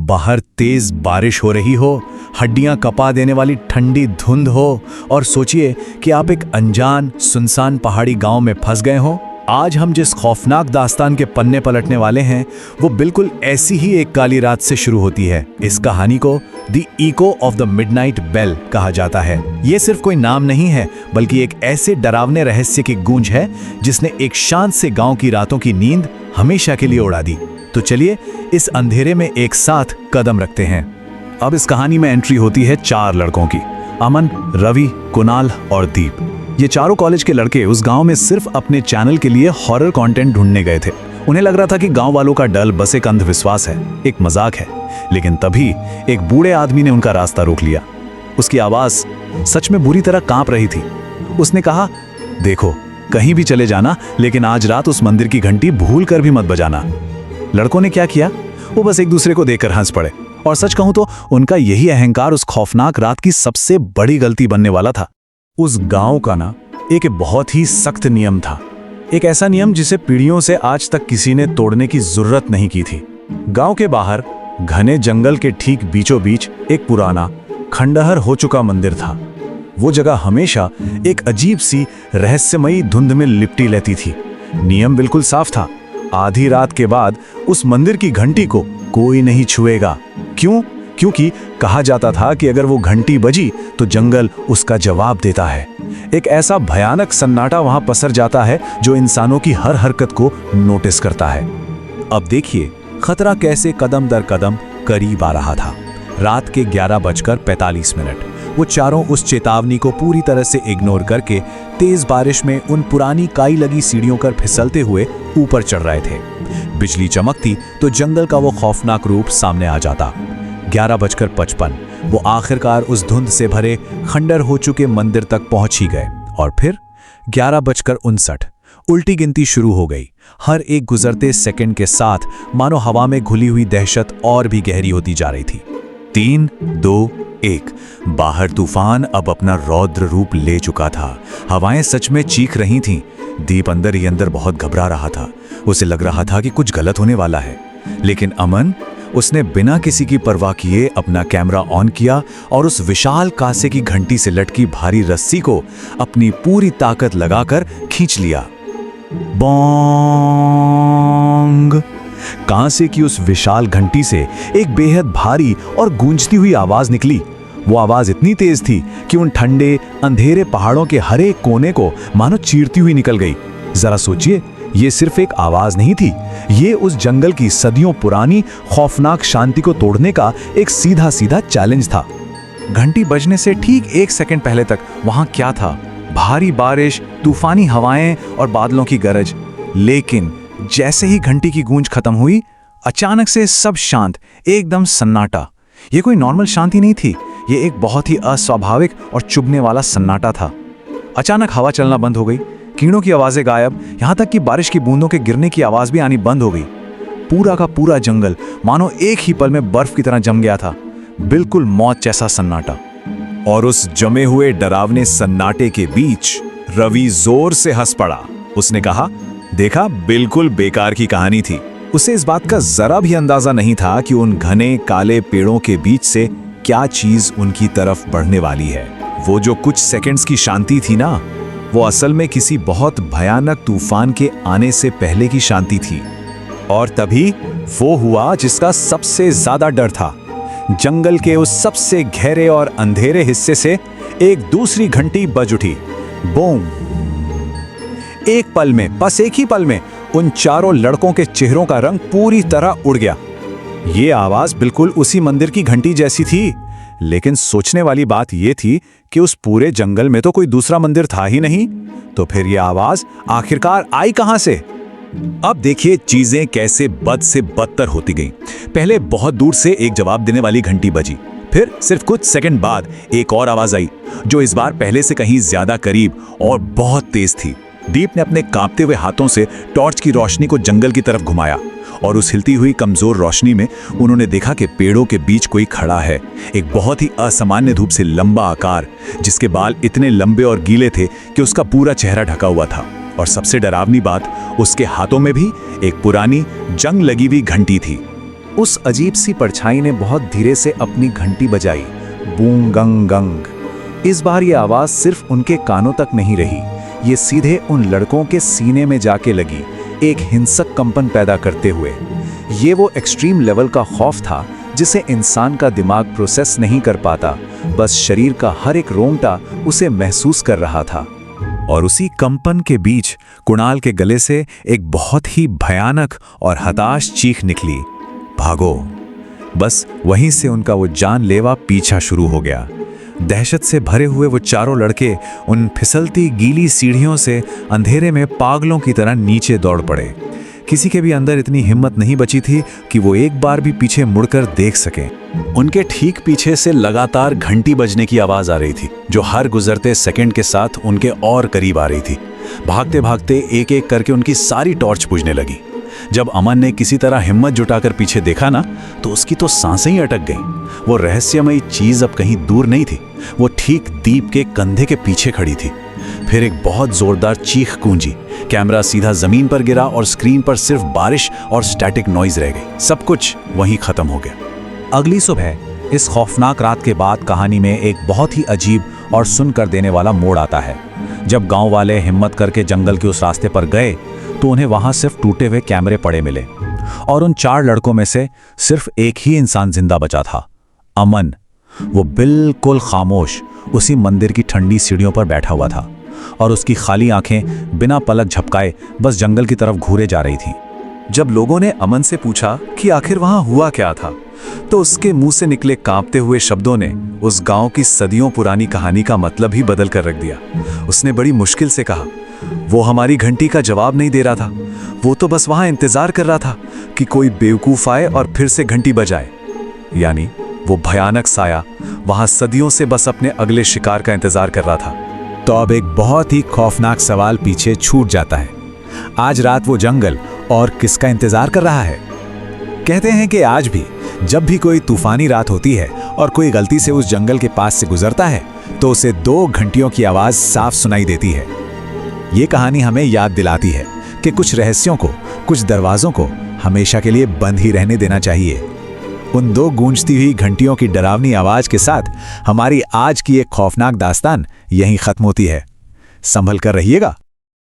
बाहर तेज बारिश हो रही हो, हड्डियां कपा देने वाली ठंडी धुंध हो और सोचिए कि आप एक अनजान सुनसान पहाड़ी गांव में फंस गए हो। आज हम जिस खौफनाक दास्तान के पन्ने पलटने वाले हैं वो बिल्कुल ऐसी ही एक काली रात से शुरू होती है। इस कहानी को the echo of the midnight bell कहा जाता है। ये सिर्फ कोई नाम नहीं है बल्कि एक ऐसे डरावने रहस्य की गूंज है जिसने एक शांत से गांव की रातों की नींद हमेशा के लिए उड़ा दी। तो चलिए इस अंधेरे में एक साथ कदम रखते हैं। अब इस कहानी में एंट्री होती है 4 लड़कों की, अमन, रवि, कुणाल और दीप। ये चारों कॉलेज के लड़के उस गांव में सिर्फ अपने चैनल के लिए हॉरर कंटेंट ढूंढने गए थे। उन्हें लग रहा था कि गांव वालों का डर बस एक अंधविश्वास है, एक मजाक है। लेकिन तभी एक बूढ़े आदमी ने उनका रास्ता रोक लिया। उसकी आवाज सच में बुरी तरह कांप रही थी। उसने कहा, देखो कहीं भी चले जाना, लेकिन आज रात उस मंदिर की घंटी भूल कर भी मत बजाना। लड़कों ने क्या किया, वो बस एक दूसरे को देखकर हंस पड़े। और सच कहूं तो उनका यही अहंकार उस खौफनाक रात की सबसे बड़ी गलती बनने वाला था। उस गांव का ना एक बहुत ही सख्त नियम था, एक ऐसा नियम जिसे पीढ़ियों से आज तक किसी ने तोड़ने की जरूरत नहीं की थी। गांव के बाहर घने जंगल के ठीक बीचों बीच एक पुराना खंडहर हो चुका मंदिर था। वो जगह हमेशा एक अजीब सी रहस्यमयी धुंध में लिपटी रहती थी। नियम बिल्कुल साफ था, आधी रात के बाद उस मंदिर की घंटी को कोई नहीं छुएगा। क्यों? क्योंकि कहा जाता था कि अगर वो घंटी बजी तो जंगल उसका जवाब देता है। एक ऐसा भयानक सन्नाटा वहां पसर जाता है जो इंसानों की हर हरकत को नोटिस करता है। अब देखिए खतरा कैसे कदम दर कदम करीब आ रहा था। रात के 11:45। वो चारों उस चेतावनी को पूरी तरह से इग्नोर करके तेज बारिश में उन पुरानी काई लगी सीढ़ियों पर फिसलते हुए ऊपर चढ़ रहे थे। बिजली चमकती तो जंगल का वो खौफनाक रूप सामने आ जाता। 11:55 वो आखिरकार उस धुंध से भरे खंडर हो चुके मंदिर तक पहुंच ही गए। और फिर 11:59 उल्टी गिनती शुरू हो गई। हर एक गुजरते सेकंड के साथ मानो हवा में घुली हुई दहशत और भी गहरी होती जा रही थी। 3, 2, 1 बाहर तूफान अब अपना रौद्र रूप ले चुका था। हवाएं सच में चीख रही थीं। दीप अंदर ही अंदर बहुत घबरा रहा था। उसे लग रहा था कि कुछ गलत होने वाला है। लेकिन अमन, उसने बिना किसी की परवाह किए अपना कैमरा ऑन किया और उस विशाल कांसे की घंटी से लटकी भारी रस्सी को अपनी पूरी ताकत लगाकर खींच लिया। बॉन्ग! कांसे की उस विशाल घंटी से एक बेहद भारी और गूंजती हुई आवाज निकली। वो आवाज इतनी तेज थी कि उन ठंडे अंधेरे पहाड़ों के हर एक कोने को मानो चीरती हुई निकल गई। जरा सोचिए, ये सिर्फ एक आवाज नहीं थी, ये उस जंगल की सदियों पुरानी खौफनाक शांति को तोड़ने का एक सीधा सीधा चैलेंज था। घंटी बजने से ठीक 1 सेकंड पहले तक वहां क्या था? भारी बारिश, तूफानी हवाएं और बादलों की गरज। लेकिन जैसे ही घंटी की गूंज खत्म हुई, अचानक से सब शांत, एकदम सन्नाटा। ये कोई नॉर्मल शांति नहीं थी, ये एक बहुत ही अस्वाभाविक और चुभने वाला सन्नाटा था। अचानक हवा चलना बंद हो गई, कीड़ों की आवाजें गायब, यहां तक कि बारिश की बूंदों के गिरने की आवाज भी आनी बंद हो गई। पूरा का पूरा जंगल मानो एक ही पल में बर्फ की तरह जम गया था। बिल्कुल मौत जैसा सन्नाटा। और उस जमे हुए डरावने सन्नाटे के बीच रवि जोर से हंस पड़ा। उसने कहा, देखा, बिल्कुल बेकार की कहानी थी। उसे इस बात का जरा भी अंदाजा नहीं था कि उन घने काले पेड़ों के बीच से क्या चीज उनकी तरफ बढ़ने वाली है। वो जो कुछ सेकंड्स की शांति थी ना, वो असल में किसी बहुत भयानक तूफान के आने से पहले की शांति थी। और तभी वो हुआ जिसका सबसे ज्यादा डर था। जंगल के उस सबसे गहरे और अंधेरे हिस्से से एक दूसरी घंटी बज उठी। बूम! एक पल में, बस एक ही पल में, उन चारों लड़कों के चेहरों का रंग पूरी तरह उड़ गया। ये आवाज बिल्कुल उसी मंदिर की घंटी जैसी थी। लेकिन सोचने वाली बात यह थी कि उस पूरे जंगल में तो कोई दूसरा मंदिर था ही नहीं। तो फिर यह आवाज आखिरकार आई कहां से? अब देखिए चीजें कैसे बद से बदतर होती गईं। पहले बहुत दूर से एक जवाब देने वाली घंटी बजी। फिर सिर्फ कुछ सेकंड बाद एक और आवाज आई, जो इस बार पहले से कहीं ज्यादा करीब और बहुत तेज थी। दीप ने अपने कांपते हुए हाथों से टॉर्च की रोशनी को जंगल की तरफ घुमाया और उस हिलती हुई कमजोर रोशनी में उन्होंने देखा कि पेड़ों के बीच कोई खड़ा है। एक बहुत ही असामान्य रूप से लंबा आकार, जिसके बाल इतने लंबे और गीले थे कि उसका पूरा चेहरा ढका हुआ था। और सबसे डरावनी बात, उसके हाथों में भी एक पुरानी जंग लगी हुई घंटी थी। उस अजीब सी परछाई ने बहुत धीरे से अपनी घंटी बजाई, बूंग गंग गंग। इस बार ये आवाज सिर्फ उनके कानों तक नहीं रही, ये सीधे उन लड़कों के सीने में जाके लगी, एक हिंसक कंपन पैदा करते हुए। ये वो एक्सट्रीम लेवल का खौफ था जिसे इंसान का दिमाग प्रोसेस नहीं कर पाता, बस शरीर का हर एक रोंगटा उसे महसूस कर रहा था। और उसी कंपन के बीच कुणाल के गले से एक बहुत ही भयानक और हताश चीख निकली, भागो। बस वहीं से उनका वो जानलेवा पीछा शुरू हो गया। दहशत से भरे हुए वो चारों लड़के उन फिसलती गीली सीढ़ियों से अंधेरे में पागलों की तरह नीचे दौड़ पड़े। किसी के भी अंदर इतनी हिम्मत नहीं बची थी कि वो एक बार भी पीछे मुड़कर देख सकें। उनके ठीक पीछे से लगातार घंटी बजने की आवाज आ रही थी, जो हर गुजरते सेकंड के साथ उनके और करीब आ रही थी। भागते भागते एक एक करके उनकी सारी टॉर्च बुझने लगी। जब अमन ने किसी तरह हिम्मत जुटाकर पीछे देखा ना, तो उसकी तो सांसें ही अटक गईं। वो रहस्यमयी चीज अब कहीं दूर नहीं थी, वो ठीक दीप के कंधे के पीछे खड़ी थी। फिर एक बहुत जोरदार चीख गूंजी, कैमरा सीधा जमीन पर गिरा और स्क्रीन पर सिर्फ बारिश और स्टैटिक नॉइज रह गई। सब कुछ वहीं खत्म हो गया। अगली सुबह इस खौफनाक रात के बाद कहानी में एक बहुत ही अजीब और सुनकर देने वाला मोड़ आता है। जब गांव वाले हिम्मत करके जंगल के उस रास्ते पर गए तो उन्हें वहां सिर्फ टूटे हुए कैमरे पड़े मिले, और उन 4 लड़कों में से सिर्फ एक ही इंसान जिंदा बचा था, अमन। वो बिल्कुल खामोश उसी मंदिर की ठंडी सीढ़ियों पर बैठा हुआ था, और उसकी खाली आंखें बिना पलक झपकाए बस जंगल की तरफ घूरे जा रही थीं। जब लोगों ने अमन से पूछा कि आखिर वहां हुआ क्या था, तो उसके मुंह से निकले कांपते हुए शब्दों ने उस गांव की सदियों पुरानी कहानी का मतलब ही बदल कर रख दिया। उसने बड़ी मुश्किल से कहा, वो हमारी घंटी का जवाब नहीं दे रहा था, वो तो बस वहां इंतजार कर रहा था कि कोई बेवकूफ आए और फिर से घंटी बजाए। यानी वो भयानक साया वहां सदियों से बस अपने अगले शिकार का इंतजार कर रहा था। तो अब एक बहुत ही खौफनाक सवाल पीछे छूट जाता है, आज रात वो जंगल और किसका इंतजार कर रहा है? कहते हैं कि आज भी जब भी कोई तूफानी रात होती है और कोई गलती से उस जंगल के पास से गुजरता है, तो उसे 2 घंटियों की आवाज साफ सुनाई देती है। ये कहानी हमें याद दिलाती है कि कुछ रहस्यों को, कुछ दरवाजों को हमेशा के लिए बंद ही रहने देना चाहिए। उन 2 गूंजती हुई घंटियों की डरावनी आवाज के साथ हमारी आज की एक खौफनाक दास्तान यहीं खत्म होती है। संभल कर रहिएगा।